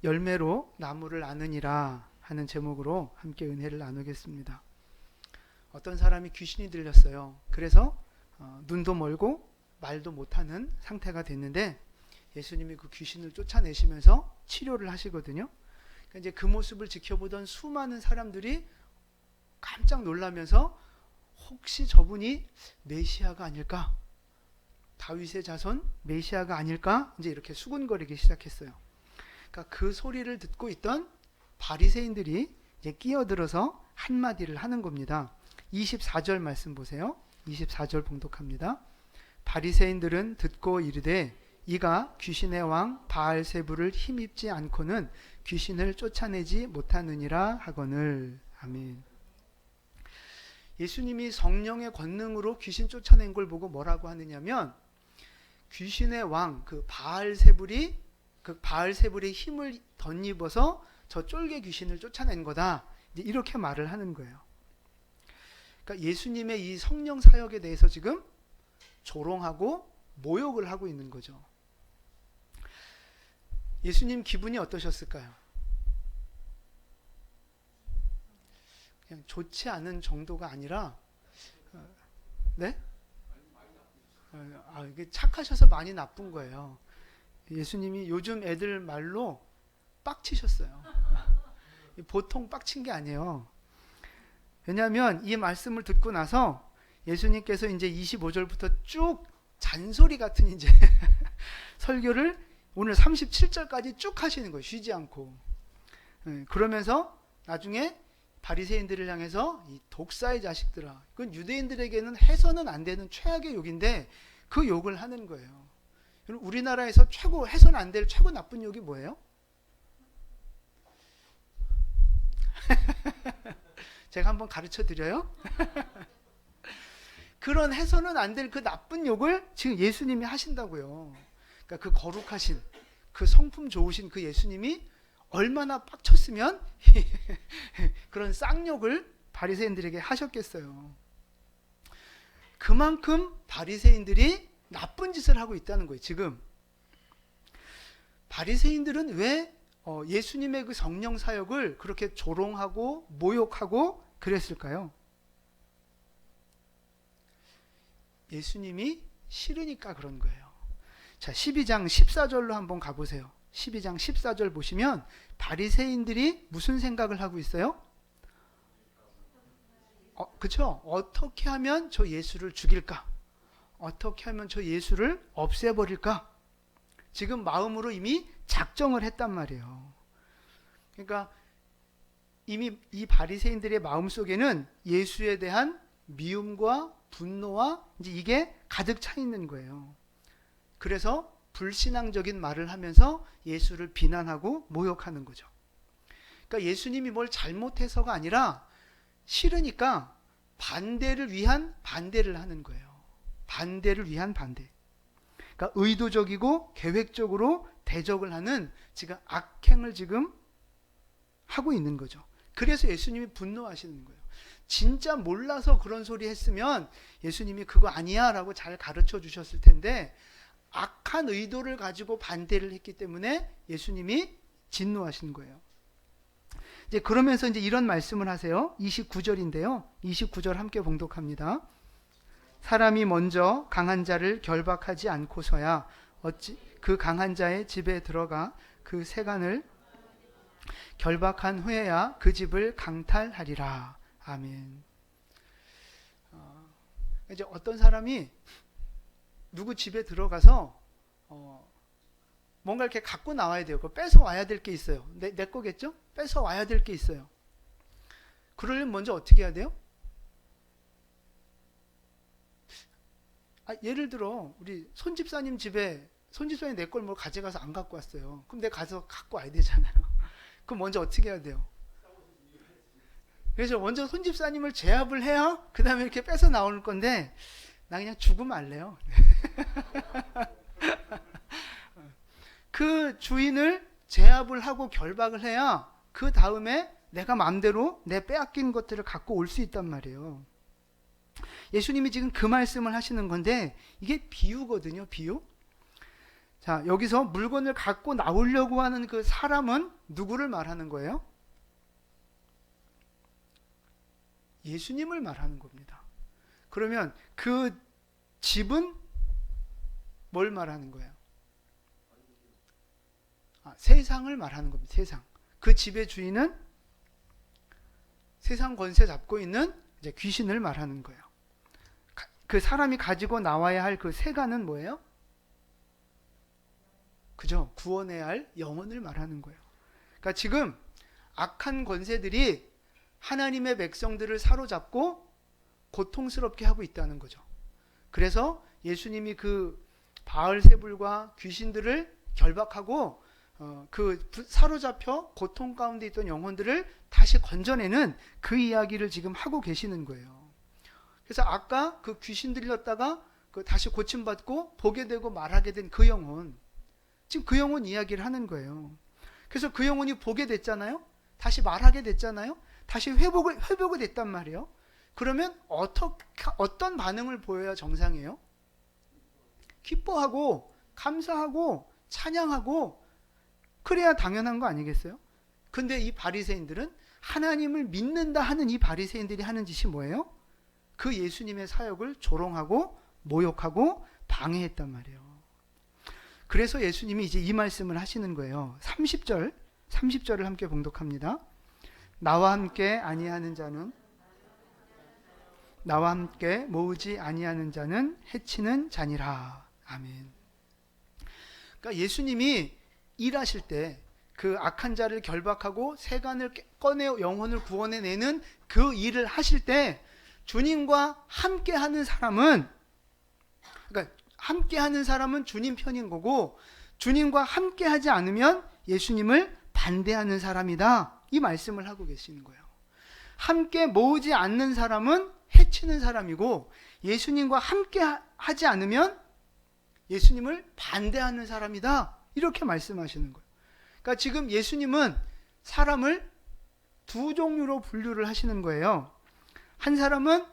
열매로 나무를 아느니라 하는 제목으로 함께 은혜를 나누겠습니다. 어떤 사람이 귀신이 들렸어요. 그래서 눈도 멀고 말도 못하는 상태가 됐는데 예수님이 그 귀신을 쫓아내시면서 치료를 하시거든요. 그러니까 이제 그 모습을 지켜보던 수많은 사람들이 깜짝 놀라면서 혹시 저분이 메시아가 아닐까? 다윗의 자손 메시아가 아닐까? 이제 이렇게 수군거리기 시작했어요. 그러니까 그 소리를 듣고 있던 바리새인들이 이제 끼어들어서 한마디를 하는 겁니다. 24절 말씀 보세요. 24절 봉독합니다. 바리새인들은 듣고 이르되 이가 귀신의 왕 바알세불을 힘입지 않고는 귀신을 쫓아내지 못하느니라 하거늘. 아멘. 예수님이 성령의 권능으로 귀신 쫓아낸 걸 보고 뭐라고 하느냐면 귀신의 왕 그 바알세불의 힘을 덧입어서 저 쫄개 귀신을 쫓아낸 거다. 이렇게 말을 하는 거예요. 그러니까 예수님의 이 성령 사역에 대해서 지금 조롱하고 모욕을 하고 있는 거죠. 예수님 기분이 어떠셨을까요? 그냥 좋지 않은 정도가 아니라 네? 이게 착하셔서 많이 나쁜 거예요. 예수님이 요즘 애들 말로 빡치셨어요. 보통 빡친 게 아니에요. 왜냐하면 이 말씀을 듣고 나서 예수님께서 이제 25절부터 쭉 잔소리 같은 이제 설교를 오늘 37절까지 쭉 하시는 거예요. 쉬지 않고. 그러면서 나중에 바리새인들을 향해서 이 독사의 자식들아, 그건 유대인들에게는 해서는 안 되는 최악의 욕인데 그 욕을 하는 거예요. 우리나라에서 최고 해서는 안 될 최고 나쁜 욕이 뭐예요? 제가 한번 가르쳐 드려요. 그런 해서는 안 될 그 나쁜 욕을 지금 예수님이 하신다고요. 그러니까 그 거룩하신, 그 성품 좋으신 그 예수님이 얼마나 빡쳤으면 그런 쌍욕을 바리새인들에게 하셨겠어요. 그만큼 바리새인들이 나쁜 짓을 하고 있다는 거예요. 지금 바리새인들은 왜 예수님의 그 성령 사역을 그렇게 조롱하고 모욕하고 그랬을까요? 예수님이 싫으니까 그런 거예요. 자, 12장 14절로 한번 가보세요. 12장 14절 보시면 바리새인들이 무슨 생각을 하고 있어요? 그렇죠? 어떻게 하면 저 예수를 죽일까? 어떻게 하면 저 예수를 없애버릴까? 지금 마음으로 이미 작정을 했단 말이에요. 그러니까 이미 이 바리새인들의 마음속에는 예수에 대한 미움과 분노와 이제 이게 가득 차 있는 거예요. 그래서 불신앙적인 말을 하면서 예수를 비난하고 모욕하는 거죠. 그러니까 예수님이 뭘 잘못해서가 아니라 싫으니까 반대를 위한 반대를 하는 거예요. 반대를 위한 반대. 그러니까 의도적이고 계획적으로 대적을 하는 지금 악행을 지금 하고 있는 거죠. 그래서 예수님이 분노하시는 거예요. 진짜 몰라서 그런 소리 했으면 예수님이 그거 아니야 라고 잘 가르쳐 주셨을 텐데 악한 의도를 가지고 반대를 했기 때문에 예수님이 진노하신 거예요. 이제 그러면서 이제 이런 말씀을 하세요. 29절인데요. 29절 함께 봉독합니다. 사람이 먼저 강한 자를 결박하지 않고서야 어찌 그 강한 자의 집에 들어가 그 세간을 결박한 후에야 그 집을 강탈하리라. 아멘. 이제 어떤 사람이 누구 집에 들어가서 뭔가 이렇게 갖고 나와야 돼요. 그거 뺏어 와야 될 게 있어요. 내 거겠죠? 뺏어 와야 될 게 있어요. 그러려면 먼저 어떻게 해야 돼요? 예를 들어 우리 손집사님 집에 손집사님 내 걸 뭐 가져가서 안 갖고 왔어요. 그럼 내가 가서 갖고 와야 되잖아요. 그럼 먼저 어떻게 해야 돼요? 그래서 먼저 손집사님을 제압을 해야 그 다음에 이렇게 뺏어 나올 건데 나 그냥 죽으면 알래요. 그 주인을 제압을 하고 결박을 해야 그 다음에 내가 마음대로 내 빼앗긴 것들을 갖고 올 수 있단 말이에요. 예수님이 지금 그 말씀을 하시는 건데 이게 비유거든요. 비유. 자, 여기서 물건을 갖고 나오려고 하는 그 사람은 누구를 말하는 거예요? 예수님을 말하는 겁니다. 그러면 그 집은 뭘 말하는 거예요? 세상을 말하는 겁니다. 세상. 그 집의 주인은 세상 권세 잡고 있는 이제 귀신을 말하는 거예요. 그 사람이 가지고 나와야 할 그 세간은 뭐예요? 그죠? 구원해야 할 영혼을 말하는 거예요. 그러니까 지금 악한 권세들이 하나님의 백성들을 사로잡고 고통스럽게 하고 있다는 거죠. 그래서 예수님이 그 바알세불과 귀신들을 결박하고 그 사로잡혀 고통 가운데 있던 영혼들을 다시 건져내는 그 이야기를 지금 하고 계시는 거예요. 그래서 아까 그 귀신 들렸다가 그 다시 고침받고 보게 되고 말하게 된 그 영혼, 지금 그 영혼 이야기를 하는 거예요. 그래서 그 영혼이 보게 됐잖아요. 다시 말하게 됐잖아요. 다시 회복이 됐단 말이에요. 그러면 어떤 반응을 보여야 정상이에요? 기뻐하고 감사하고 찬양하고 그래야 당연한 거 아니겠어요? 근데 이 바리새인들은 하나님을 믿는다 하는 이 바리새인들이 하는 짓이 뭐예요? 그 예수님의 사역을 조롱하고 모욕하고 방해했단 말이에요. 그래서 예수님이 이제 이 말씀을 하시는 거예요. 30절을 함께 봉독합니다. 나와 함께 모으지 아니하는 자는 해치는 자니라. 아멘. 그러니까 예수님이 일하실 때 그 악한 자를 결박하고 세간을 꺼내 영혼을 구원해내는 그 일을 하실 때 주님과 함께하는 사람은, 그러니까 함께하는 사람은 주님 편인 거고, 주님과 함께하지 않으면 예수님을 반대하는 사람이다, 이 말씀을 하고 계시는 거예요. 함께 모으지 않는 사람은 해치는 사람이고, 예수님과 함께하지 않으면 예수님을 반대하는 사람이다, 이렇게 말씀하시는 거예요. 그러니까 지금 예수님은 사람을 두 종류로 분류를 하시는 거예요. 한 사람은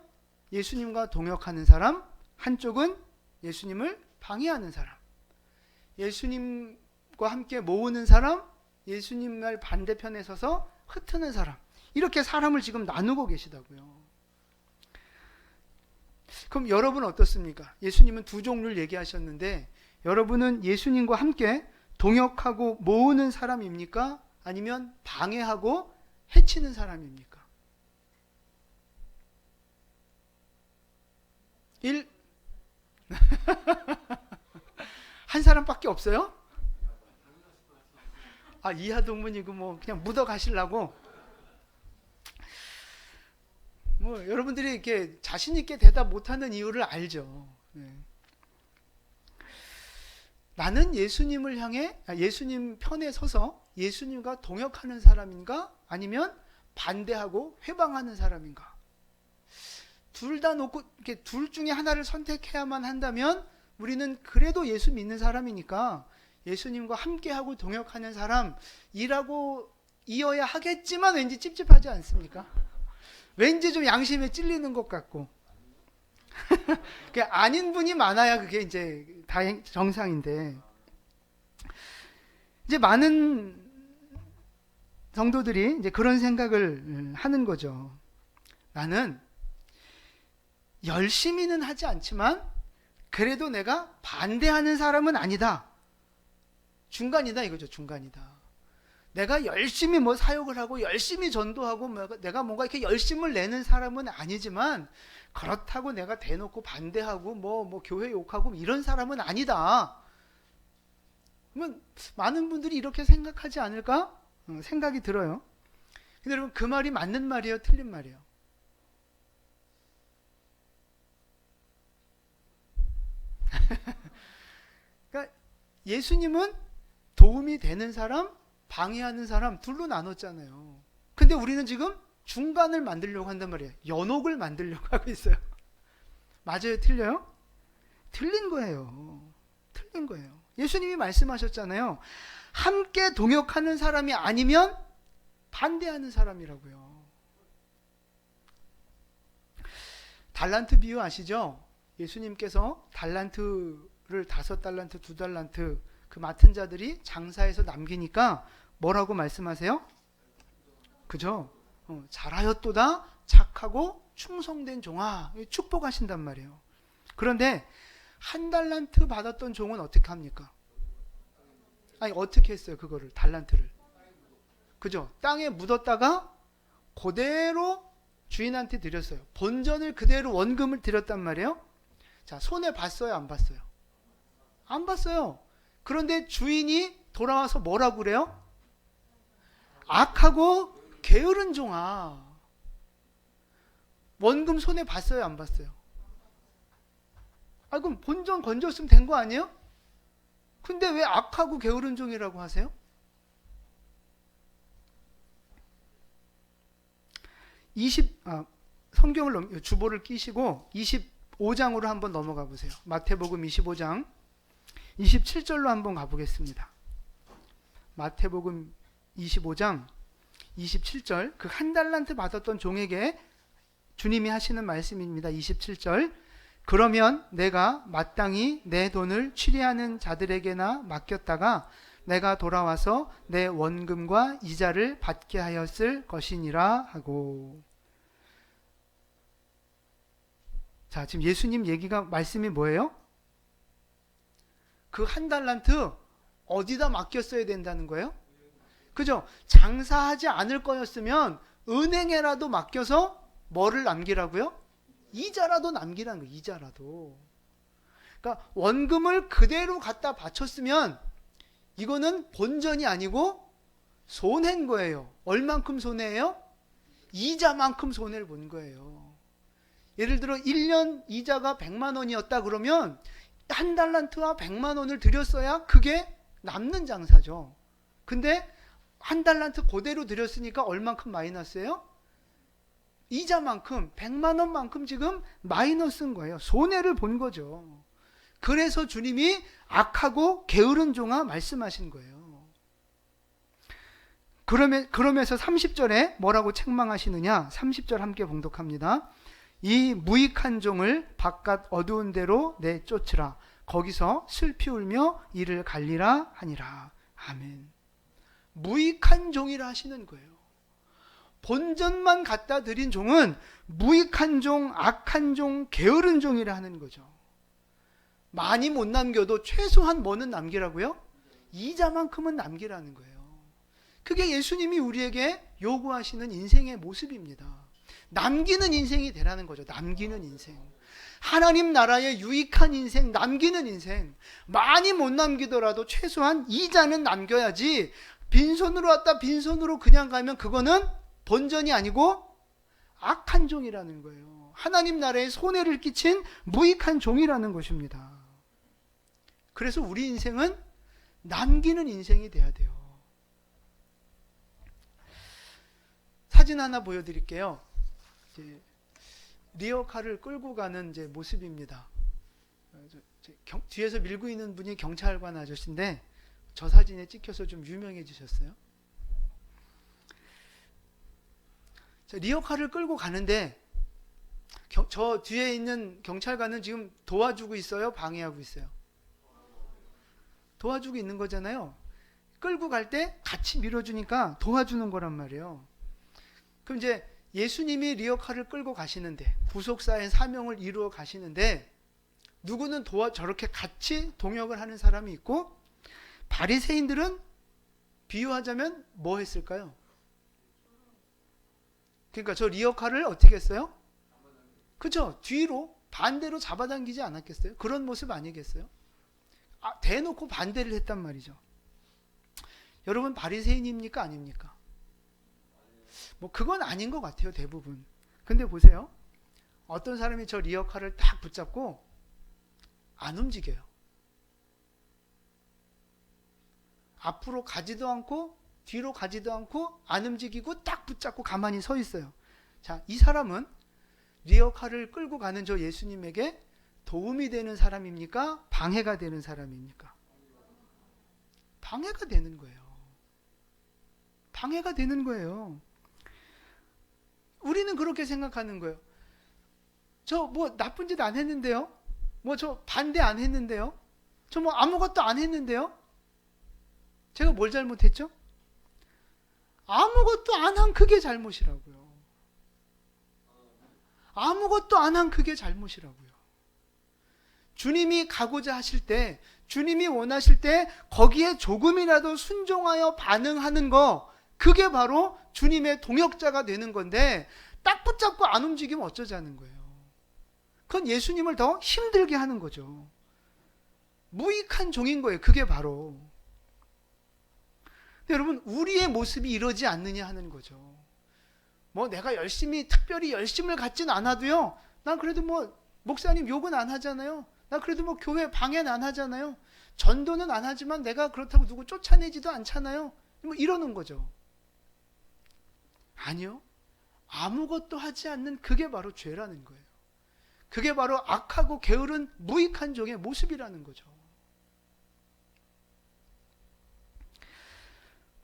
예수님과 동역하는 사람, 한쪽은 예수님을 방해하는 사람. 예수님과 함께 모으는 사람, 예수님의 반대편에 서서 흩트는 사람. 이렇게 사람을 지금 나누고 계시다고요. 그럼 여러분 어떻습니까? 예수님은 두 종류를 얘기하셨는데 여러분은 예수님과 함께 동역하고 모으는 사람입니까? 아니면 방해하고 해치는 사람입니까? 한 사람밖에 없어요? 이하동문이고 뭐 그냥 묻어 가시려고. 뭐 여러분들이 이렇게 자신 있게 대답 못하는 이유를 알죠. 네. 나는 예수님을 향해, 예수님 편에 서서 예수님과 동역하는 사람인가? 아니면 반대하고 회방하는 사람인가? 둘 다 놓고 이렇게 둘 중에 하나를 선택해야만 한다면 우리는 그래도 예수 믿는 사람이니까 예수님과 함께하고 동역하는 사람이라고 이어야 하겠지만 왠지 찝찝하지 않습니까? 왠지 좀 양심에 찔리는 것 같고. 아닌 분이 많아야 그게 이제 정상인데, 이제 많은 성도들이 이제 그런 생각을 하는 거죠. 나는 열심히는 하지 않지만 그래도 내가 반대하는 사람은 아니다. 중간이다 이거죠. 중간이다. 내가 열심히 뭐 사역을 하고 열심히 전도하고 내가 뭔가 이렇게 열심을 내는 사람은 아니지만 그렇다고 내가 대놓고 반대하고 뭐 교회 욕하고 이런 사람은 아니다. 그러면 많은 분들이 이렇게 생각하지 않을까? 생각이 들어요. 근데 여러분 그 말이 맞는 말이에요? 틀린 말이에요? 그러니까 예수님은 도움이 되는 사람, 방해하는 사람 둘로 나눴잖아요. 근데 우리는 지금 중간을 만들려고 한단 말이에요. 연옥을 만들려고 하고 있어요. 맞아요? 틀려요? 틀린 거예요. 틀린 거예요. 예수님이 말씀하셨잖아요. 함께 동역하는 사람이 아니면 반대하는 사람이라고요. 달란트 비유 아시죠? 예수님께서 달란트를 5달란트, 2달란트 그 맡은 자들이 장사해서 남기니까 뭐라고 말씀하세요? 그죠? 잘하였도다 착하고 충성된 종아, 축복하신단 말이에요. 그런데 한 달란트 받았던 종은 어떻게 합니까? 아니 어떻게 했어요? 그거를 달란트를, 그죠? 땅에 묻었다가 그대로 주인한테 드렸어요. 본전을 그대로 원금을 드렸단 말이에요. 자, 손해 봤어요? 안 봤어요? 안 봤어요. 그런데 주인이 돌아와서 뭐라고 그래요? 악하고 게으른 종아. 원금 손해 봤어요? 안 봤어요? 아, 그럼 본전 건졌으면 된 거 아니에요? 근데 왜 악하고 게으른 종이라고 하세요? 성경을 주보를 끼시고 25장으로 한번 넘어가 보세요. 마태복음 25장 27절로 한번 가보겠습니다. 마태복음 25장 27절, 그 한 달란트 받았던 종에게 주님이 하시는 말씀입니다. 27절, 그러면 내가 마땅히 내 돈을 취리하는 자들에게나 맡겼다가 내가 돌아와서 내 원금과 이자를 받게 하였을 것이니라 하고. 자, 지금 예수님 얘기가, 말씀이 뭐예요? 그 한 달란트 어디다 맡겼어야 된다는 거예요? 그죠? 장사하지 않을 거였으면 은행에라도 맡겨서 뭐를 남기라고요? 이자라도 남기라는 거예요. 이자라도. 그러니까 원금을 그대로 갖다 바쳤으면 이거는 본전이 아니고 손해인 거예요. 얼만큼 손해예요? 이자만큼 손해를 본 거예요. 예를 들어 1년 이자가 100만 원이었다 그러면 한 달란트와 100만 원을 들였어야 그게 남는 장사죠. 근데 한 달란트 그대로 들였으니까 얼만큼 마이너스예요? 이자만큼, 100만 원만큼 지금 마이너스인 거예요. 손해를 본 거죠. 그래서 주님이 악하고 게으른 종아 말씀하신 거예요. 그러면서 30절에 뭐라고 책망하시느냐? 30절 함께 봉독합니다. 이 무익한 종을 바깥 어두운 데로 내쫓으라. 거기서 슬피 울며 이를 갈리라 하니라. 아멘. 무익한 종이라 하시는 거예요. 본전만 갖다 드린 종은 무익한 종, 악한 종, 게으른 종이라 하는 거죠. 많이 못 남겨도 최소한 뭐는 남기라고요? 이자만큼은 남기라는 거예요. 그게 예수님이 우리에게 요구하시는 인생의 모습입니다. 남기는 인생이 되라는 거죠. 남기는 인생. 하나님 나라의 유익한 인생, 남기는 인생. 많이 못 남기더라도 최소한 이자는 남겨야지, 빈손으로 왔다 빈손으로 그냥 가면 그거는 본전이 아니고 악한 종이라는 거예요. 하나님 나라에 손해를 끼친 무익한 종이라는 것입니다. 그래서 우리 인생은 남기는 인생이 돼야 돼요. 사진 하나 보여드릴게요. 리어카를 끌고 가는 이제 모습입니다. 뒤에서 밀고 있는 분이 경찰관 아저씨인데 저 사진에 찍혀서 좀 유명해지셨어요. 리어카를 끌고 가는데 저 뒤에 있는 경찰관은 지금 도와주고 있어요? 방해하고 있어요? 도와주고 있는 거잖아요. 끌고 갈 때 같이 밀어주니까 도와주는 거란 말이에요. 그럼 이제 예수님이 리어카를 끌고 가시는데, 구속사의 사명을 이루어 가시는데, 누구는 저렇게 같이 동역을 하는 사람이 있고, 바리새인들은 비유하자면 뭐 했을까요? 그러니까 저 리어카를 어떻게 했어요? 그죠? 뒤로 반대로 잡아당기지 않았겠어요? 그런 모습 아니겠어요? 대놓고 반대를 했단 말이죠. 여러분 바리새인입니까? 아닙니까? 뭐 그건 아닌 것 같아요. 대부분. 근데 보세요. 어떤 사람이 저 리어카를 딱 붙잡고 안 움직여요. 앞으로 가지도 않고 뒤로 가지도 않고 안 움직이고 딱 붙잡고 가만히 서 있어요. 자, 이 사람은 리어카를 끌고 가는 저 예수님에게 도움이 되는 사람입니까? 방해가 되는 사람입니까? 방해가 되는 거예요. 방해가 되는 거예요. 우리는 그렇게 생각하는 거예요. 저 뭐 나쁜 짓 안 했는데요? 뭐 저 반대 안 했는데요? 저 뭐 아무것도 안 했는데요? 제가 뭘 잘못했죠? 아무것도 안 한 그게 잘못이라고요. 아무것도 안 한 그게 잘못이라고요. 주님이 가고자 하실 때, 주님이 원하실 때 거기에 조금이라도 순종하여 반응하는 거, 그게 바로 주님의 동역자가 되는 건데 딱 붙잡고 안 움직이면 어쩌자는 거예요. 그건 예수님을 더 힘들게 하는 거죠. 무익한 종인 거예요. 그게 바로. 근데 여러분, 우리의 모습이 이러지 않느냐 하는 거죠. 뭐 내가 열심히 특별히 열심을 갖진 않아도요, 난 그래도 뭐 목사님 욕은 안 하잖아요. 나 그래도 뭐 교회 방해는 안 하잖아요. 전도는 안 하지만 내가 그렇다고 누구 쫓아내지도 않잖아요. 뭐 이러는 거죠. 아니요. 아무것도 하지 않는 그게 바로 죄라는 거예요. 그게 바로 악하고 게으른 무익한 종의 모습이라는 거죠.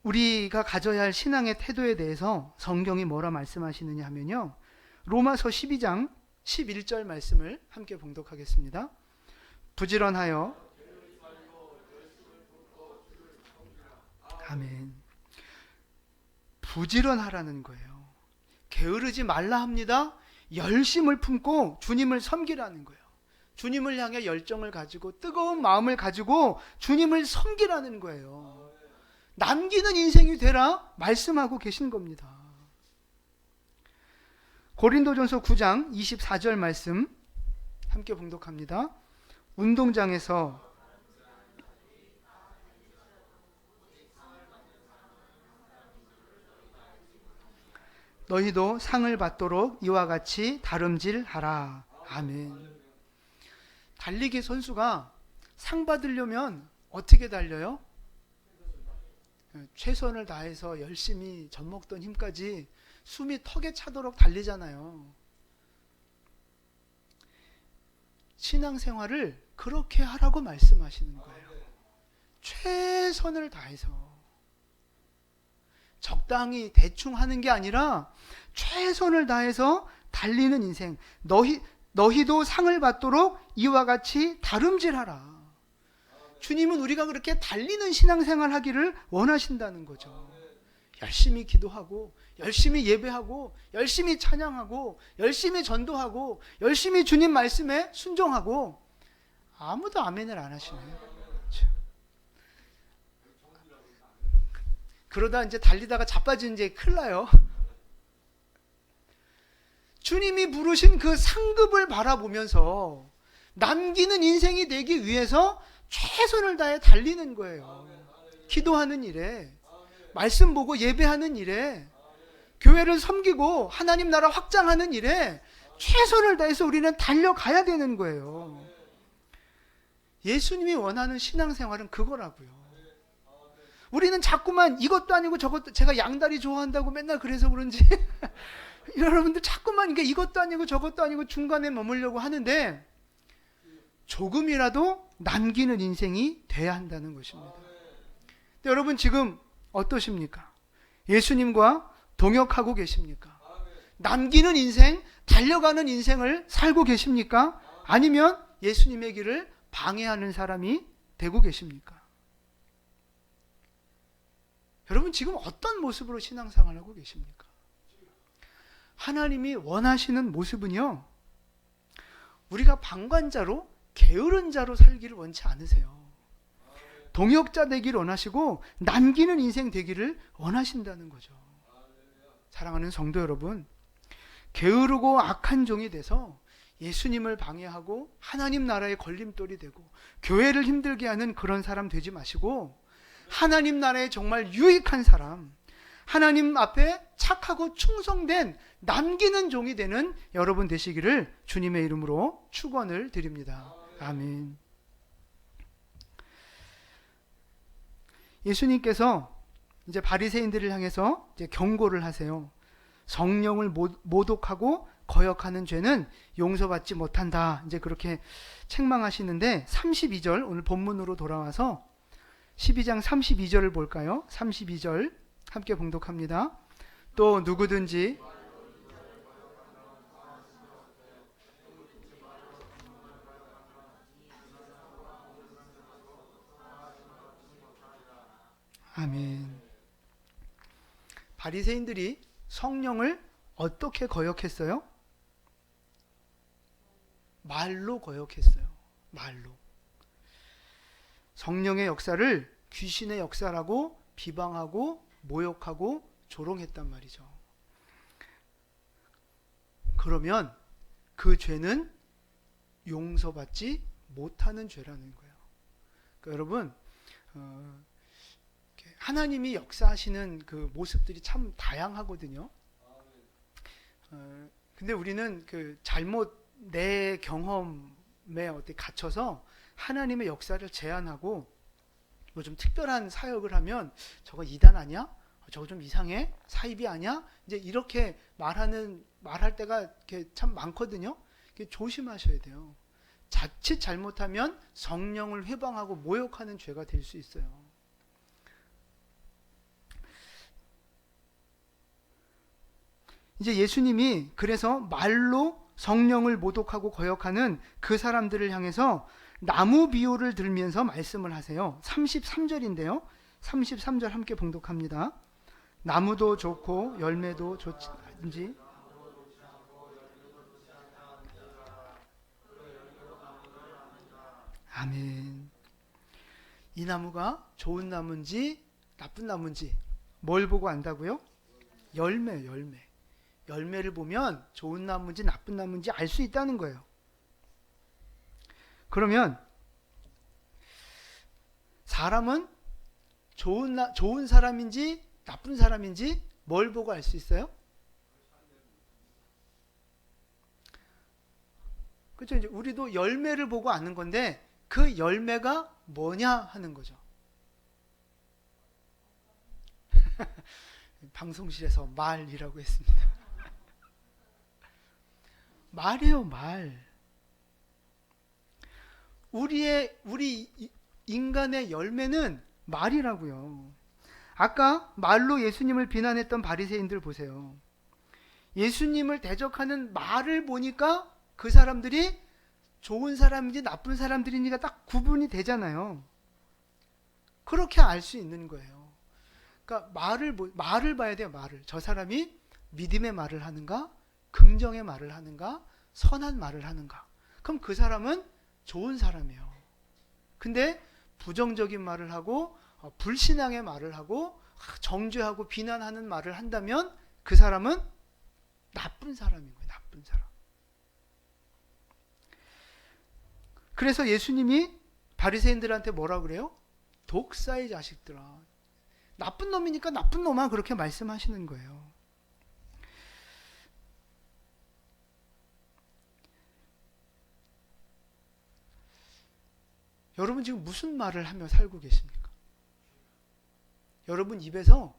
우리가 가져야 할 신앙의 태도에 대해서 성경이 뭐라 말씀하시느냐 하면요, 로마서 12장 11절 말씀을 함께 봉독하겠습니다. 부지런하여, 아멘. 부지런하라는 거예요. 게으르지 말라 합니다. 열심을 품고 주님을 섬기라는 거예요. 주님을 향해 열정을 가지고 뜨거운 마음을 가지고 주님을 섬기라는 거예요. 남기는 인생이 되라 말씀하고 계신 겁니다. 고린도전서 9장 24절 말씀 함께 봉독합니다. 운동장에서 너희도 상을 받도록 이와 같이 다름질하라. 아멘. 달리기 선수가 상 받으려면 어떻게 달려요? 최선을 다해서 열심히 젖먹던 힘까지 숨이 턱에 차도록 달리잖아요. 신앙생활을 그렇게 하라고 말씀하시는 거예요. 최선을 다해서. 적당히 대충 하는 게 아니라 최선을 다해서 달리는 인생. 너희도 상을 받도록 이와 같이 다름질하라. 주님은 우리가 그렇게 달리는 신앙생활 하기를 원하신다는 거죠. 열심히 기도하고, 열심히 예배하고, 열심히 찬양하고, 열심히 전도하고, 열심히 주님 말씀에 순종하고, 아무도 아멘을 안 하시네요. 그러다 이제 달리다가 자빠지는 이제 큰일 나요. 주님이 부르신 그 상급을 바라보면서 남기는 인생이 되기 위해서 최선을 다해 달리는 거예요. 기도하는 일에, 말씀 보고 예배하는 일에, 교회를 섬기고 하나님 나라 확장하는 일에 최선을 다해서 우리는 달려가야 되는 거예요. 예수님이 원하는 신앙생활은 그거라고요. 우리는 자꾸만 이것도 아니고 저것도, 제가 양다리 좋아한다고 맨날 그래서 그런지 여러분들 자꾸만 이것도 아니고 저것도 아니고 중간에 머물려고 하는데 조금이라도 남기는 인생이 돼야 한다는 것입니다. 근데 여러분 지금 어떠십니까? 예수님과 동역하고 계십니까? 남기는 인생, 달려가는 인생을 살고 계십니까? 아니면 예수님의 길을 방해하는 사람이 되고 계십니까? 여러분 지금 어떤 모습으로 신앙생활을 하고 계십니까? 하나님이 원하시는 모습은요, 우리가 방관자로 게으른 자로 살기를 원치 않으세요. 동역자 되기를 원하시고 남기는 인생 되기를 원하신다는 거죠. 사랑하는 성도 여러분, 게으르고 악한 종이 돼서 예수님을 방해하고 하나님 나라의 걸림돌이 되고 교회를 힘들게 하는 그런 사람 되지 마시고 하나님 나라에 정말 유익한 사람, 하나님 앞에 착하고 충성된 남기는 종이 되는 여러분 되시기를 주님의 이름으로 축원을 드립니다. 아멘. 예수님께서 이제 바리새인들을 향해서 이제 경고를 하세요. 성령을 모독하고 거역하는 죄는 용서받지 못한다. 이제 그렇게 책망하시는데 32절, 오늘 본문으로 돌아와서 12장 32절을 볼까요? 32절 함께 봉독합니다. 또 누구든지 아멘. 바리새인들이 성령을 어떻게 거역했어요? 말로 거역했어요. 말로. 성령의 역사를 귀신의 역사라고 비방하고 모욕하고 조롱했단 말이죠. 그러면 그 죄는 용서받지 못하는 죄라는 거예요. 그러니까 여러분, 하나님이 역사하시는 그 모습들이 참 다양하거든요. 근데 우리는 잘못 내 경험에 어떻게 갇혀서 하나님의 역사를 제한하고 뭐 좀 특별한 사역을 하면 저거 이단 아니야? 저거 좀 이상해? 사이비 아니야? 이제 이렇게 말할 때가 참 많거든요. 조심하셔야 돼요. 자칫 잘못하면 성령을 회방하고 모욕하는 죄가 될 수 있어요. 이제 예수님이 그래서 말로 성령을 모독하고 거역하는 그 사람들을 향해서 나무 비유를 들면서 말씀을 하세요. 33절인데요. 33절 함께 봉독합니다. 나무도 좋고 열매도 좋은지 아멘. 이 나무가 좋은 나무인지 나쁜 나무인지 뭘 보고 안다고요? 열매. 열매를 보면 좋은 나무인지 나쁜 나무인지 알 수 있다는 거예요. 그러면 사람은 좋은 사람인지 나쁜 사람인지 뭘 보고 알 수 있어요? 그렇죠. 이제 우리도 열매를 보고 아는 건데 그 열매가 뭐냐 하는 거죠. 방송실에서 말이라고 했습니다. 말이에요, 말. 우리 인간의 열매는 말이라고요. 아까 말로 예수님을 비난했던 바리새인들 보세요. 예수님을 대적하는 말을 보니까 그 사람들이 좋은 사람인지 나쁜 사람들인지가 딱 구분이 되잖아요. 그렇게 알 수 있는 거예요. 그러니까 말을 봐야 돼요. 말을. 저 사람이 믿음의 말을 하는가, 긍정의 말을 하는가, 선한 말을 하는가. 그럼 그 사람은 좋은 사람이에요. 근데 부정적인 말을 하고 불신앙의 말을 하고 정죄하고 비난하는 말을 한다면 그 사람은 나쁜 사람인 거예요. 나쁜 사람. 그래서 예수님이 바리새인들한테 뭐라 그래요? 독사의 자식들아. 나쁜 놈이니까 나쁜 놈아 그렇게 말씀하시는 거예요. 여러분 지금 무슨 말을 하며 살고 계십니까? 여러분 입에서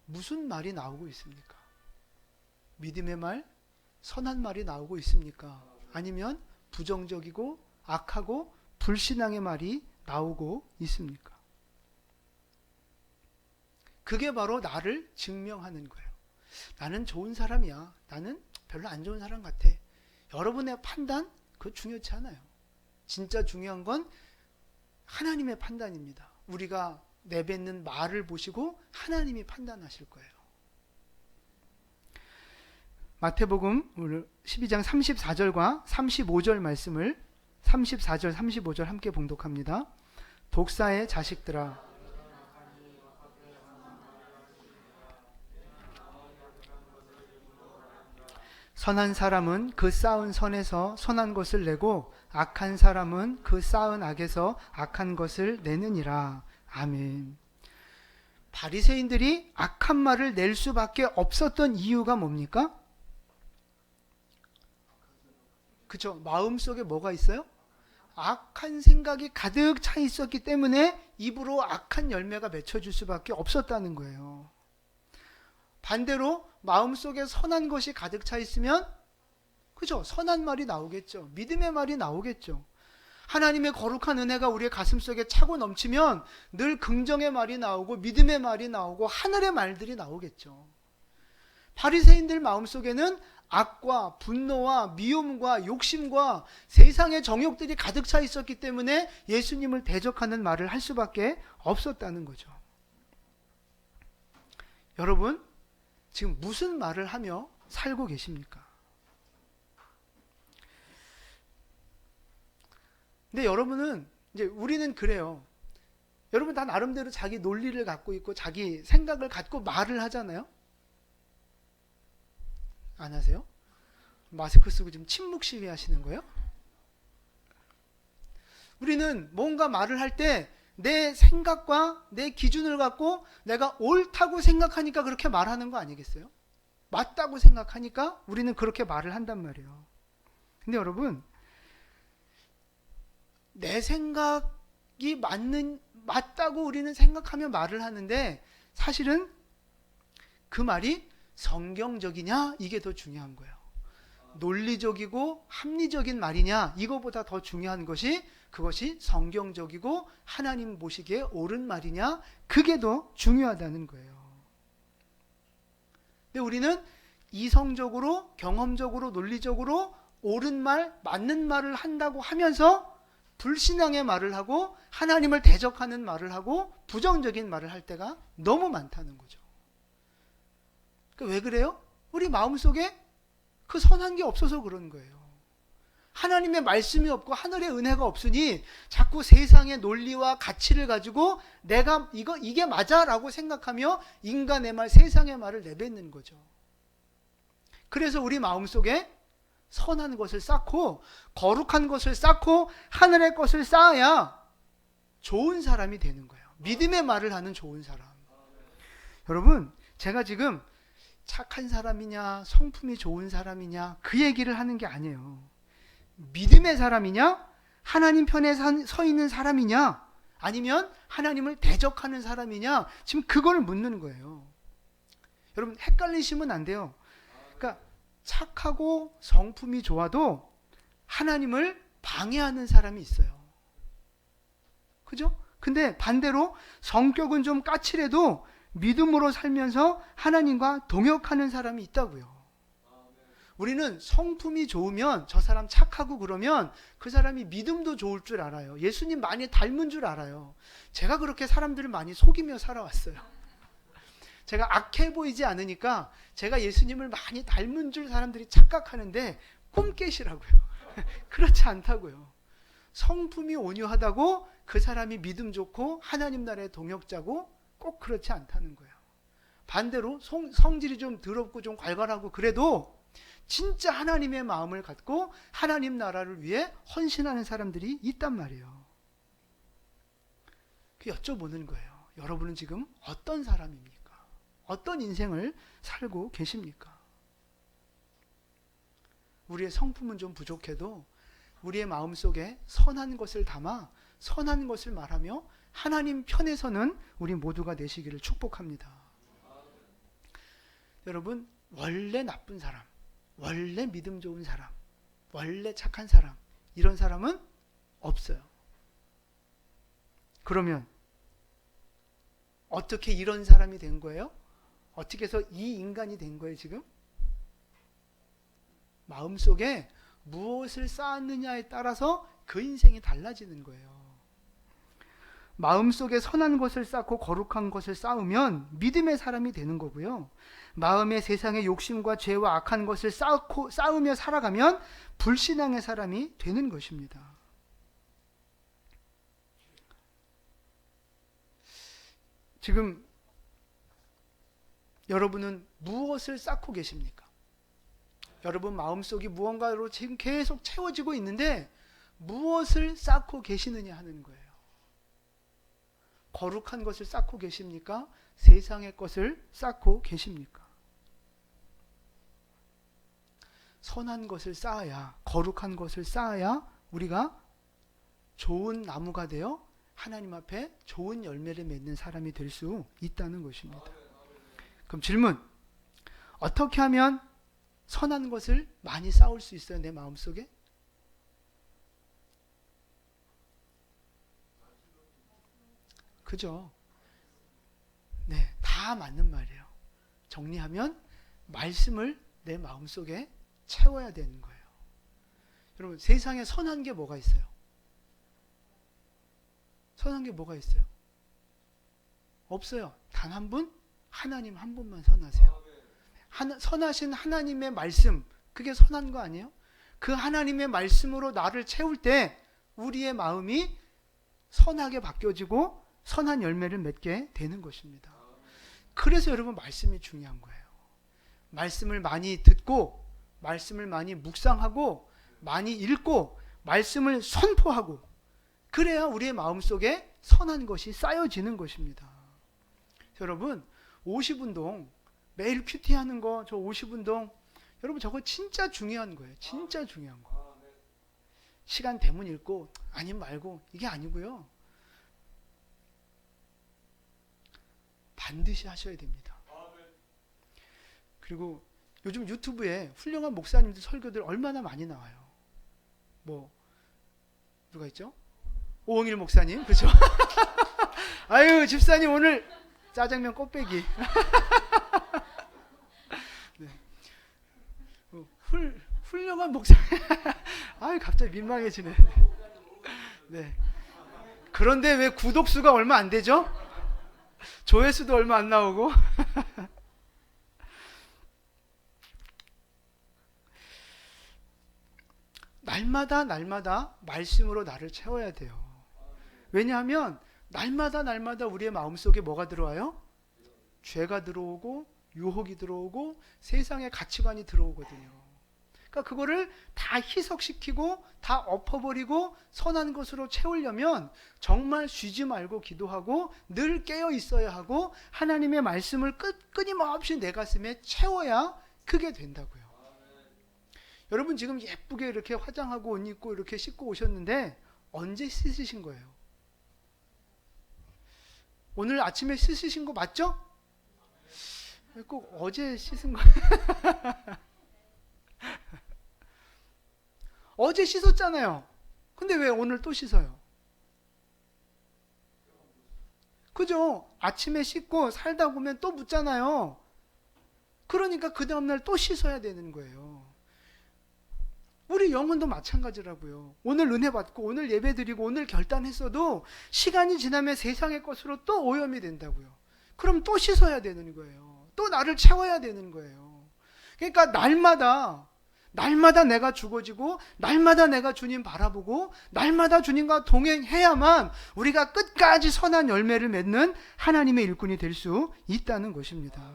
무슨 말이 나오고 있습니까? 믿음의 말, 선한 말이 나오고 있습니까? 아니면 부정적이고 악하고 불신앙의 말이 나오고 있습니까? 그게 바로 나를 증명하는 거예요. 나는 좋은 사람이야. 나는 별로 안 좋은 사람 같아. 여러분의 판단, 그거 중요치 않아요. 진짜 중요한 건 하나님의 판단입니다. 우리가 내뱉는 말을 보시고 하나님이 판단하실 거예요. 마태복음 12장 34절과 35절 말씀을 34절, 35절 함께 봉독합니다. 독사의 자식들아. 선한 사람은 그 쌓은 선에서 선한 것을 내고 악한 사람은 그 쌓은 악에서 악한 것을 내느니라. 아멘. 바리새인들이 악한 말을 낼 수밖에 없었던 이유가 뭡니까? 그쵸? 마음속에 뭐가 있어요? 악한 생각이 가득 차 있었기 때문에 입으로 악한 열매가 맺혀질 수밖에 없었다는 거예요. 반대로 마음속에 선한 것이 가득 차 있으면 그죠? 선한 말이 나오겠죠. 믿음의 말이 나오겠죠. 하나님의 거룩한 은혜가 우리의 가슴속에 차고 넘치면 늘 긍정의 말이 나오고 믿음의 말이 나오고 하늘의 말들이 나오겠죠. 바리새인들 마음속에는 악과 분노와 미움과 욕심과 세상의 정욕들이 가득 차 있었기 때문에 예수님을 대적하는 말을 할 수밖에 없었다는 거죠. 여러분, 지금 무슨 말을 하며 살고 계십니까? 근데 여러분은, 이제 우리는 그래요. 여러분 다 나름대로 자기 논리를 갖고 있고 자기 생각을 갖고 말을 하잖아요. 안 하세요? 마스크 쓰고 지금 침묵 시위 하시는 거예요? 우리는 뭔가 말을 할 때 내 생각과 내 기준을 갖고 내가 옳다고 생각하니까 그렇게 말하는 거 아니겠어요? 맞다고 생각하니까 우리는 그렇게 말을 한단 말이에요. 근데 여러분, 내 생각이 맞다고 우리는 생각하며 말을 하는데 사실은 그 말이 성경적이냐? 이게 더 중요한 거예요. 논리적이고 합리적인 말이냐? 이거보다 더 중요한 것이 그것이 성경적이고 하나님 보시기에 옳은 말이냐? 그게 더 중요하다는 거예요. 근데 우리는 이성적으로, 경험적으로, 논리적으로 옳은 말, 맞는 말을 한다고 하면서 불신앙의 말을 하고 하나님을 대적하는 말을 하고 부정적인 말을 할 때가 너무 많다는 거죠. 그러니까 왜 그래요? 우리 마음속에 그 선한 게 없어서 그런 거예요. 하나님의 말씀이 없고 하늘의 은혜가 없으니 자꾸 세상의 논리와 가치를 가지고 내가 이게 맞아라고 생각하며 인간의 말, 세상의 말을 내뱉는 거죠. 그래서 우리 마음속에 선한 것을 쌓고 거룩한 것을 쌓고 하늘의 것을 쌓아야 좋은 사람이 되는 거예요. 믿음의 말을 하는 좋은 사람. 여러분, 제가 지금 착한 사람이냐 성품이 좋은 사람이냐 그 얘기를 하는 게 아니에요. 믿음의 사람이냐, 하나님 편에 서 있는 사람이냐, 아니면 하나님을 대적하는 사람이냐, 지금 그걸 묻는 거예요. 여러분 헷갈리시면 안 돼요. 그러니까 착하고 성품이 좋아도 하나님을 방해하는 사람이 있어요. 그죠? 근데 반대로 성격은 좀 까칠해도 믿음으로 살면서 하나님과 동역하는 사람이 있다고요. 우리는 성품이 좋으면 저 사람 착하고 그러면 그 사람이 믿음도 좋을 줄 알아요. 예수님 많이 닮은 줄 알아요. 제가 그렇게 사람들을 많이 속이며 살아왔어요. 제가 악해 보이지 않으니까 제가 예수님을 많이 닮은 줄 사람들이 착각하는데 꿈 깨시라고요. 그렇지 않다고요. 성품이 온유하다고 그 사람이 믿음 좋고 하나님 나라의 동역자고 꼭 그렇지 않다는 거예요. 반대로 성질이 좀 더럽고 좀 괄괄하고 그래도 진짜 하나님의 마음을 갖고 하나님 나라를 위해 헌신하는 사람들이 있단 말이에요. 그 여쭤보는 거예요. 여러분은 지금 어떤 사람입니까? 어떤 인생을 살고 계십니까? 우리의 성품은 좀 부족해도 우리의 마음속에 선한 것을 담아 선한 것을 말하며 하나님 편에서는 우리 모두가 되시기를 축복합니다. 여러분, 원래 나쁜 사람, 원래 믿음 좋은 사람, 원래 착한 사람, 이런 사람은 없어요. 그러면 어떻게 이런 사람이 된 거예요? 어떻게 해서 이 인간이 된 거예요 지금? 마음속에 무엇을 쌓았느냐에 따라서 그 인생이 달라지는 거예요. 마음속에 선한 것을 쌓고 거룩한 것을 쌓으면 믿음의 사람이 되는 거고요. 마음의 세상의 욕심과 죄와 악한 것을 쌓으며 살아가면 불신앙의 사람이 되는 것입니다. 지금 여러분은 무엇을 쌓고 계십니까? 여러분 마음속이 무언가로 지금 계속 채워지고 있는데 무엇을 쌓고 계시느냐 하는 거예요. 거룩한 것을 쌓고 계십니까? 세상의 것을 쌓고 계십니까? 선한 것을 쌓아야, 거룩한 것을 쌓아야 우리가 좋은 나무가 되어 하나님 앞에 좋은 열매를 맺는 사람이 될 수 있다는 것입니다. 그럼 질문, 어떻게 하면 선한 것을 많이 쌓을 수 있어요, 내 마음속에? 그죠? 네, 다 맞는 말이에요. 정리하면 말씀을 내 마음속에 채워야 되는 거예요. 여러분, 세상에 선한 게 뭐가 있어요? 선한 게 뭐가 있어요? 없어요. 단 한 분? 하나님 한 분만 선하세요. 선하신 하나님의 말씀, 그게 선한 거 아니에요? 그 하나님의 말씀으로 나를 채울 때 우리의 마음이 선하게 바뀌어지고 선한 열매를 맺게 되는 것입니다. 그래서 여러분 말씀이 중요한 거예요. 말씀을 많이 듣고 말씀을 많이 묵상하고 많이 읽고 말씀을 선포하고 그래야 우리의 마음속에 선한 것이 쌓여지는 것입니다. 여러분 50운동 매일 큐티하는 거, 저 50운동 여러분 저거 진짜 중요한 거예요. 진짜 중요한 거. 시간 되면 읽고 아니면 말고 이게 아니고요. 반드시 하셔야 됩니다. 그리고 요즘 유튜브에 훌륭한 목사님들 설교들 얼마나 많이 나와요. 뭐 누가 있죠? 오홍일 목사님, 그렇죠? 아유 집사님 오늘 짜장면 꽃배기. 네. 훌륭한 목사. 아유 갑자기 민망해지네. 네. 그런데 왜 구독수가 얼마 안 되죠? 조회수도 얼마 안 나오고. 날마다 말씀으로 나를 채워야 돼요. 왜냐하면 날마다 우리의 마음속에 뭐가 들어와요? 죄가 들어오고 유혹이 들어오고 세상의 가치관이 들어오거든요. 그러니까 그거를 다 희석시키고 다 엎어버리고 선한 것으로 채우려면 정말 쉬지 말고 기도하고 늘 깨어 있어야 하고 하나님의 말씀을 끊임없이 내 가슴에 채워야 그게 된다고요. 여러분 지금 예쁘게 이렇게 화장하고 옷 입고 이렇게 씻고 오셨는데 언제 씻으신 거예요? 오늘 아침에 씻으신 거 맞죠? 꼭 어제 씻은 거. 어제 씻었잖아요. 근데 왜 오늘 또 씻어요? 그죠? 아침에 씻고 살다 보면 또 묻잖아요. 그러니까 그 다음날 또 씻어야 되는 거예요. 우리 영혼도 마찬가지라고요. 오늘 은혜 받고 오늘 예배 드리고 오늘 결단했어도 시간이 지나면 세상의 것으로 또 오염이 된다고요. 그럼 또 씻어야 되는 거예요. 또 나를 채워야 되는 거예요. 그러니까 날마다 내가 죽어지고 날마다 내가 주님 바라보고 날마다 주님과 동행해야만 우리가 끝까지 선한 열매를 맺는 하나님의 일꾼이 될 수 있다는 것입니다.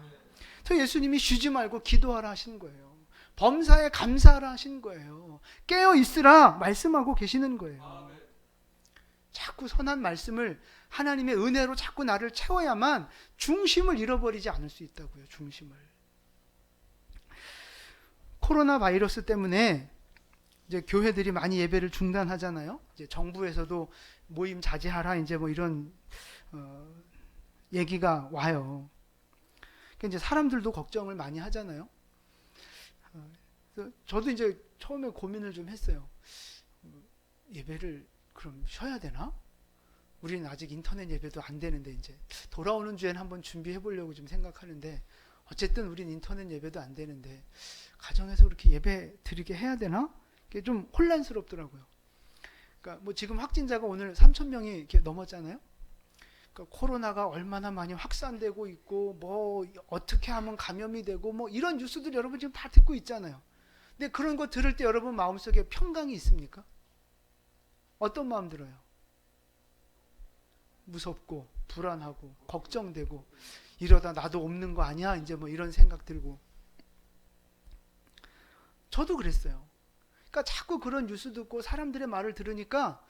그래서 예수님이 쉬지 말고 기도하라 하신 거예요. 범사에 감사하라 하신 거예요. 깨어 있으라 말씀하고 계시는 거예요. 자꾸 선한 말씀을 하나님의 은혜로 자꾸 나를 채워야만 중심을 잃어버리지 않을 수 있다고요. 중심을. 코로나 바이러스 때문에 이제 교회들이 많이 예배를 중단하잖아요. 이제 정부에서도 모임 자제하라 이제 뭐 이런 얘기가 와요. 그러니까 이제 사람들도 걱정을 많이 하잖아요. 저도 이제 처음에 고민을 좀 했어요. 예배를 그럼 쉬어야 되나? 우리는 아직 인터넷 예배도 안 되는데 이제 돌아오는 주에는 한번 준비해 보려고 좀 생각하는데 어쨌든 우린 인터넷 예배도 안 되는데 가정에서 그렇게 예배 드리게 해야 되나? 그게 좀 혼란스럽더라고요. 그러니까 뭐 지금 확진자가 오늘 3,000명이 이렇게 넘었잖아요. 그러니까 코로나가 얼마나 많이 확산되고 있고 뭐 어떻게 하면 감염이 되고 뭐 이런 뉴스들 여러분 지금 다 듣고 있잖아요. 근데 그런 거 들을 때 여러분 마음속에 평강이 있습니까? 어떤 마음 들어요? 무섭고 불안하고 걱정되고 이러다 나도 없는 거 아니야? 이제 뭐 이런 생각 들고. 저도 그랬어요. 그러니까 자꾸 그런 뉴스 듣고 사람들의 말을 들으니까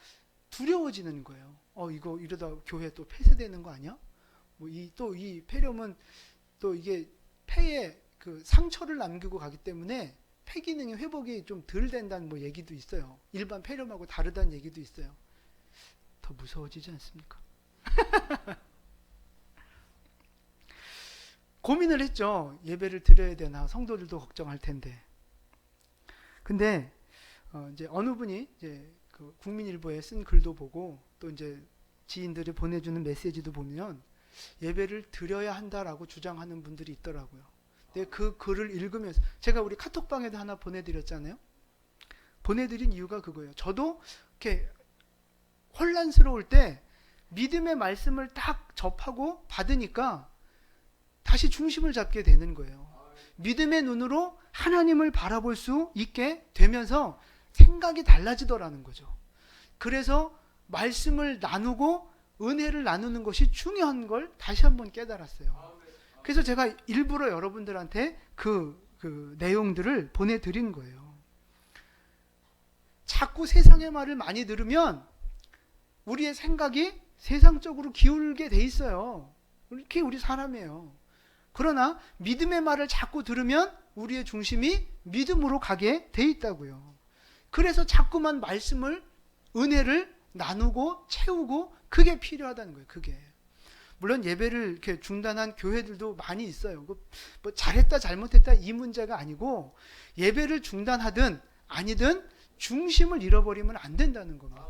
두려워지는 거예요. 이거 이러다 교회 또 폐쇄되는 거 아니야? 뭐 이 폐렴은 또 이게 폐에 그 상처를 남기고 가기 때문에 폐 기능이 회복이 좀 덜 된다는 뭐 얘기도 있어요. 일반 폐렴하고 다르다는 얘기도 있어요. 더 무서워지지 않습니까? 고민을 했죠. 예배를 드려야 되나? 성도들도 걱정할 텐데. 근데 이제 어느 분이 이제 그 국민일보에 쓴 글도 보고 또 이제 지인들이 보내주는 메시지도 보면 예배를 드려야 한다라고 주장하는 분들이 있더라고요. 근데 그 글을 읽으면서 제가 우리 카톡방에도 하나 보내드렸잖아요. 보내드린 이유가 그거예요. 저도 이렇게 혼란스러울 때 믿음의 말씀을 딱 접하고 받으니까 다시 중심을 잡게 되는 거예요. 믿음의 눈으로 하나님을 바라볼 수 있게 되면서 생각이 달라지더라는 거죠. 그래서 말씀을 나누고 은혜를 나누는 것이 중요한 걸 다시 한번 깨달았어요. 그래서 제가 일부러 여러분들한테 그 내용들을 보내드린 거예요. 자꾸 세상의 말을 많이 들으면 우리의 생각이 세상적으로 기울게 돼 있어요. 이렇게 우리 사람이에요. 그러나 믿음의 말을 자꾸 들으면 우리의 중심이 믿음으로 가게 돼 있다고요. 그래서 자꾸만 말씀을, 은혜를 나누고 채우고 그게 필요하다는 거예요. 그게. 물론 예배를 이렇게 중단한 교회들도 많이 있어요. 뭐 잘했다 잘못했다 이 문제가 아니고 예배를 중단하든 아니든 중심을 잃어버리면 안 된다는 겁니다.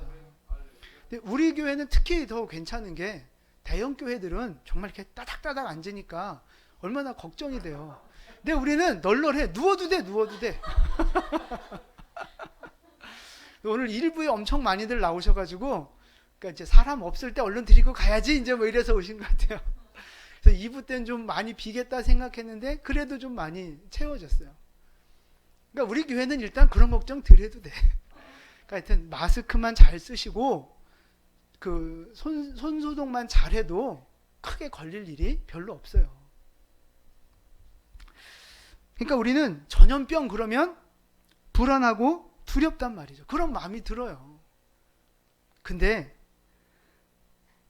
근데 우리 교회는 특히 더 괜찮은 게 대형 교회들은 정말 이렇게 따닥따닥 앉으니까 얼마나 걱정이 돼요. 근데 우리는 널널해. 누워도 돼. 오늘 일부에 엄청 많이들 나오셔가지고 그러니까 이제 사람 없을 때 얼른 드리고 가야지 이제 뭐 이래서 오신 것 같아요. 그래서 2부 때는 좀 많이 비겠다 생각했는데 그래도 좀 많이 채워졌어요. 그러니까 우리 교회는 일단 그런 걱정 덜 해도 돼. 그러니까 하여튼 마스크만 잘 쓰시고 그 손 소독만 잘해도 크게 걸릴 일이 별로 없어요. 그러니까 우리는 전염병 그러면 불안하고 두렵단 말이죠. 그런 마음이 들어요. 근데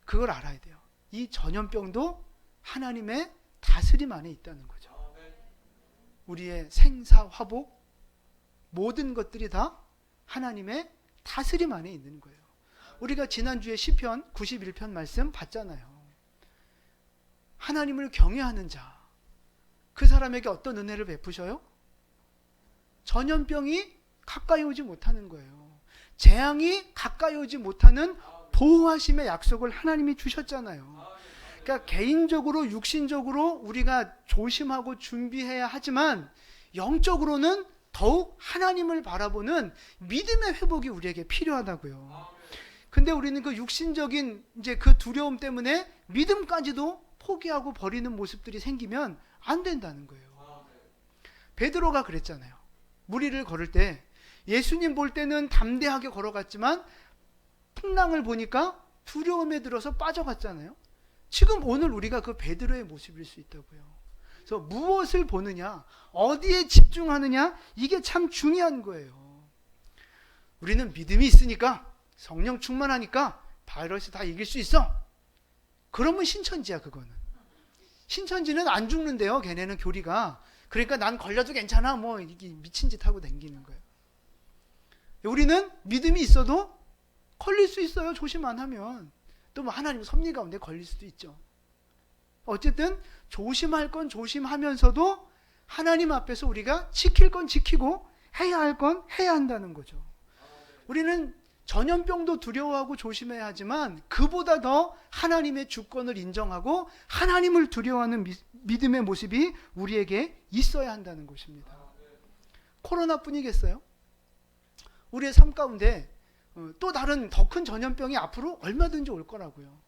그걸 알아야 돼요. 이 전염병도 하나님의 다스림 안에 있다는 거죠. 우리의 생사, 화복 모든 것들이 다 하나님의 다스림 안에 있는 거예요. 우리가 지난주에 시편 91편 말씀 봤잖아요. 하나님을 경외하는 자, 그 사람에게 어떤 은혜를 베푸셔요? 전염병이 가까이 오지 못하는 거예요. 재앙이 가까이 오지 못하는 보호하심의 약속을 하나님이 주셨잖아요. 그러니까 개인적으로 육신적으로 우리가 조심하고 준비해야 하지만 영적으로는 더욱 하나님을 바라보는 믿음의 회복이 우리에게 필요하다고요. 근데 우리는 그 육신적인 이제 그 두려움 때문에 믿음까지도 포기하고 버리는 모습들이 생기면 안 된다는 거예요. 베드로가 그랬잖아요. 무리를 걸을 때 예수님 볼 때는 담대하게 걸어갔지만 풍랑을 보니까 두려움에 들어서 빠져갔잖아요. 지금 오늘 우리가 그 베드로의 모습일 수 있다고요. 그래서 무엇을 보느냐, 어디에 집중하느냐, 이게 참 중요한 거예요. 우리는 믿음이 있으니까, 성령 충만하니까 바이러스 다 이길 수 있어. 그러면 신천지야, 그거는. 신천지는 안 죽는데요, 걔네는 교리가. 그러니까 난 걸려도 괜찮아, 뭐 이게 미친 짓 하고 다니는 거예요. 우리는 믿음이 있어도 걸릴 수 있어요, 조심 안 하면. 또 뭐 하나님 섭리 가운데 걸릴 수도 있죠. 어쨌든 조심할 건 조심하면서도 하나님 앞에서 우리가 지킬 건 지키고 해야 할 건 해야 한다는 거죠. 우리는 전염병도 두려워하고 조심해야 하지만 그보다 더 하나님의 주권을 인정하고 하나님을 두려워하는 믿음의 모습이 우리에게 있어야 한다는 것입니다. 코로나뿐이겠어요? 우리의 삶 가운데 또 다른 더 큰 전염병이 앞으로 얼마든지 올 거라고요.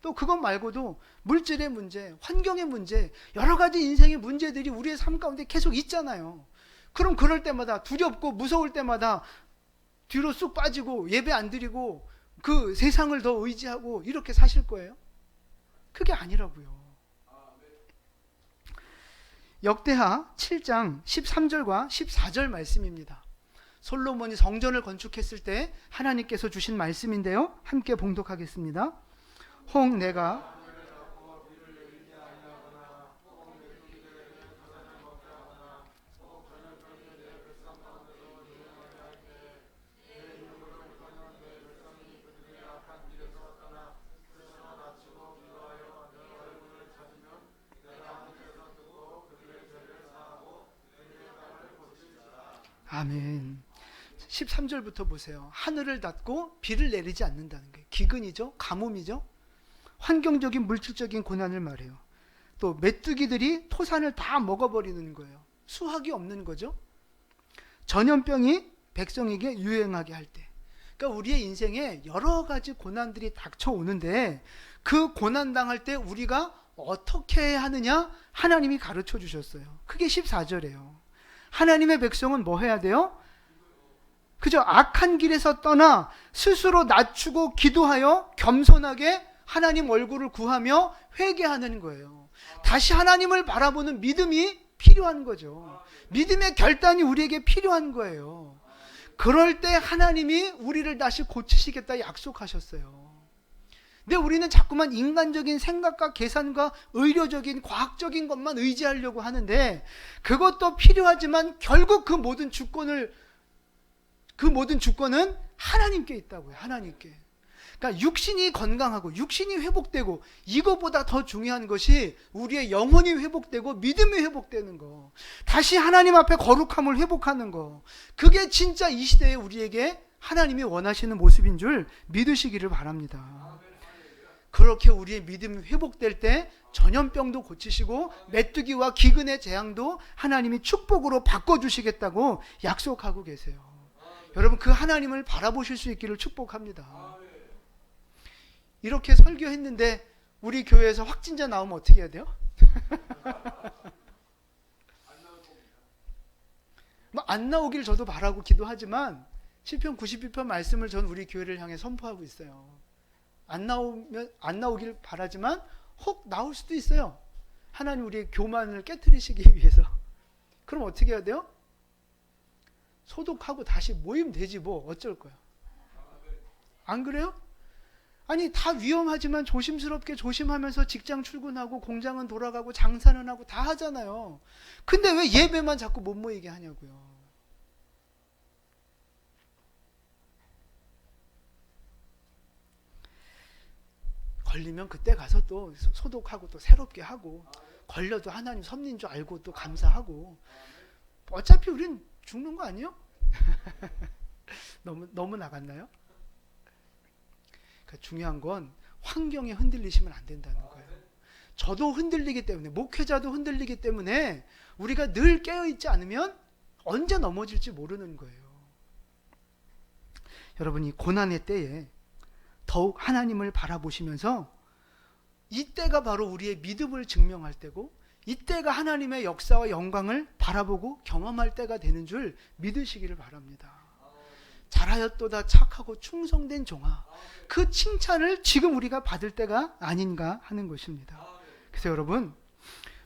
또 그것 말고도 물질의 문제, 환경의 문제, 여러 가지 인생의 문제들이 우리의 삶 가운데 계속 있잖아요. 그럼 그럴 때마다 두렵고 무서울 때마다 뒤로 쑥 빠지고 예배 안 드리고 그 세상을 더 의지하고 이렇게 사실 거예요? 그게 아니라고요. 역대하 7장 13절과 14절 말씀입니다. 솔로몬이 성전을 건축했을 때 하나님께서 주신 말씀인데요. 함께 봉독하겠습니다. 혹 내가 아멘. 13절부터 보세요. 하늘을 닫고 비를 내리지 않는다는 게 기근이죠. 가뭄이죠. 환경적인 물질적인 고난을 말해요. 또 메뚜기들이 토산을 다 먹어버리는 거예요. 수확이 없는 거죠. 전염병이 백성에게 유행하게 할 때. 그러니까 우리의 인생에 여러 가지 고난들이 닥쳐오는데 그 고난 당할 때 우리가 어떻게 해야 하느냐? 하나님이 가르쳐 주셨어요. 그게 14절이에요. 하나님의 백성은 뭐 해야 돼요? 그저 악한 길에서 떠나 스스로 낮추고 기도하여 겸손하게 하나님 얼굴을 구하며 회개하는 거예요. 다시 하나님을 바라보는 믿음이 필요한 거죠. 믿음의 결단이 우리에게 필요한 거예요. 그럴 때 하나님이 우리를 다시 고치시겠다 약속하셨어요. 근데 우리는 자꾸만 인간적인 생각과 계산과 의료적인 과학적인 것만 의지하려고 하는데, 그것도 필요하지만 결국 그 모든 주권은 하나님께 있다고요. 하나님께. 그러니까 육신이 건강하고 육신이 회복되고, 이거보다 더 중요한 것이 우리의 영혼이 회복되고 믿음이 회복되는 거, 다시 하나님 앞에 거룩함을 회복하는 거, 그게 진짜 이 시대에 우리에게 하나님이 원하시는 모습인 줄 믿으시기를 바랍니다. 그렇게 우리의 믿음이 회복될 때 전염병도 고치시고 메뚜기와 기근의 재앙도 하나님이 축복으로 바꿔주시겠다고 약속하고 계세요. 여러분, 그 하나님을 바라보실 수 있기를 축복합니다. 이렇게 설교했는데 우리 교회에서 확진자 나오면 어떻게 해야 돼요? 안 나오길 저도 바라고 기도하지만 시편 92편 말씀을 전 우리 교회를 향해 선포하고 있어요. 안 나오길 바라지만 혹 나올 수도 있어요. 하나님 우리의 교만을 깨트리시기 위해서. 그럼 어떻게 해야 돼요? 소독하고 다시 모이면 되지 뭐 어쩔 거야. 안 그래요? 아니, 다 위험하지만 조심스럽게 조심하면서 직장 출근하고 공장은 돌아가고 장사는 하고 다 하잖아요. 근데 왜 예배만 자꾸 못 모이게 하냐고요. 걸리면 그때 가서 또 소독하고 또 새롭게 하고, 걸려도 하나님 섭리인 줄 알고 또 감사하고. 어차피 우린 죽는 거 아니에요? 너무 나갔나요? 그러니까 중요한 건 환경에 흔들리시면 안 된다는 거예요. 저도 흔들리기 때문에, 목회자도 흔들리기 때문에 우리가 늘 깨어있지 않으면 언제 넘어질지 모르는 거예요. 여러분, 이 고난의 때에 더욱 하나님을 바라보시면서, 이때가 바로 우리의 믿음을 증명할 때고, 이때가 하나님의 역사와 영광을 바라보고 경험할 때가 되는 줄 믿으시기를 바랍니다. 잘하였도다 착하고 충성된 종아, 그 칭찬을 지금 우리가 받을 때가 아닌가 하는 것입니다. 그래서 여러분,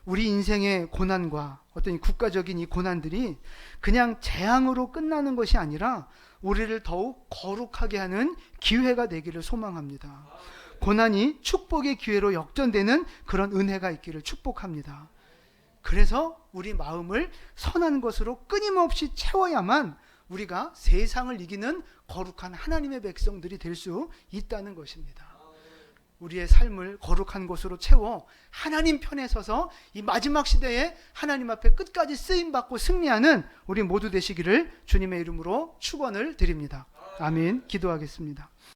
우리 인생의 고난과 어떤 이 국가적인 이 고난들이 그냥 재앙으로 끝나는 것이 아니라 우리를 더욱 거룩하게 하는 기회가 되기를 소망합니다. 고난이 축복의 기회로 역전되는 그런 은혜가 있기를 축복합니다. 그래서 우리 마음을 선한 것으로 끊임없이 채워야만 우리가 세상을 이기는 거룩한 하나님의 백성들이 될 수 있다는 것입니다. 우리의 삶을 거룩한 것으로 채워 하나님 편에 서서 이 마지막 시대에 하나님 앞에 끝까지 쓰임받고 승리하는 우리 모두 되시기를 주님의 이름으로 축원을 드립니다. 아멘. 기도하겠습니다.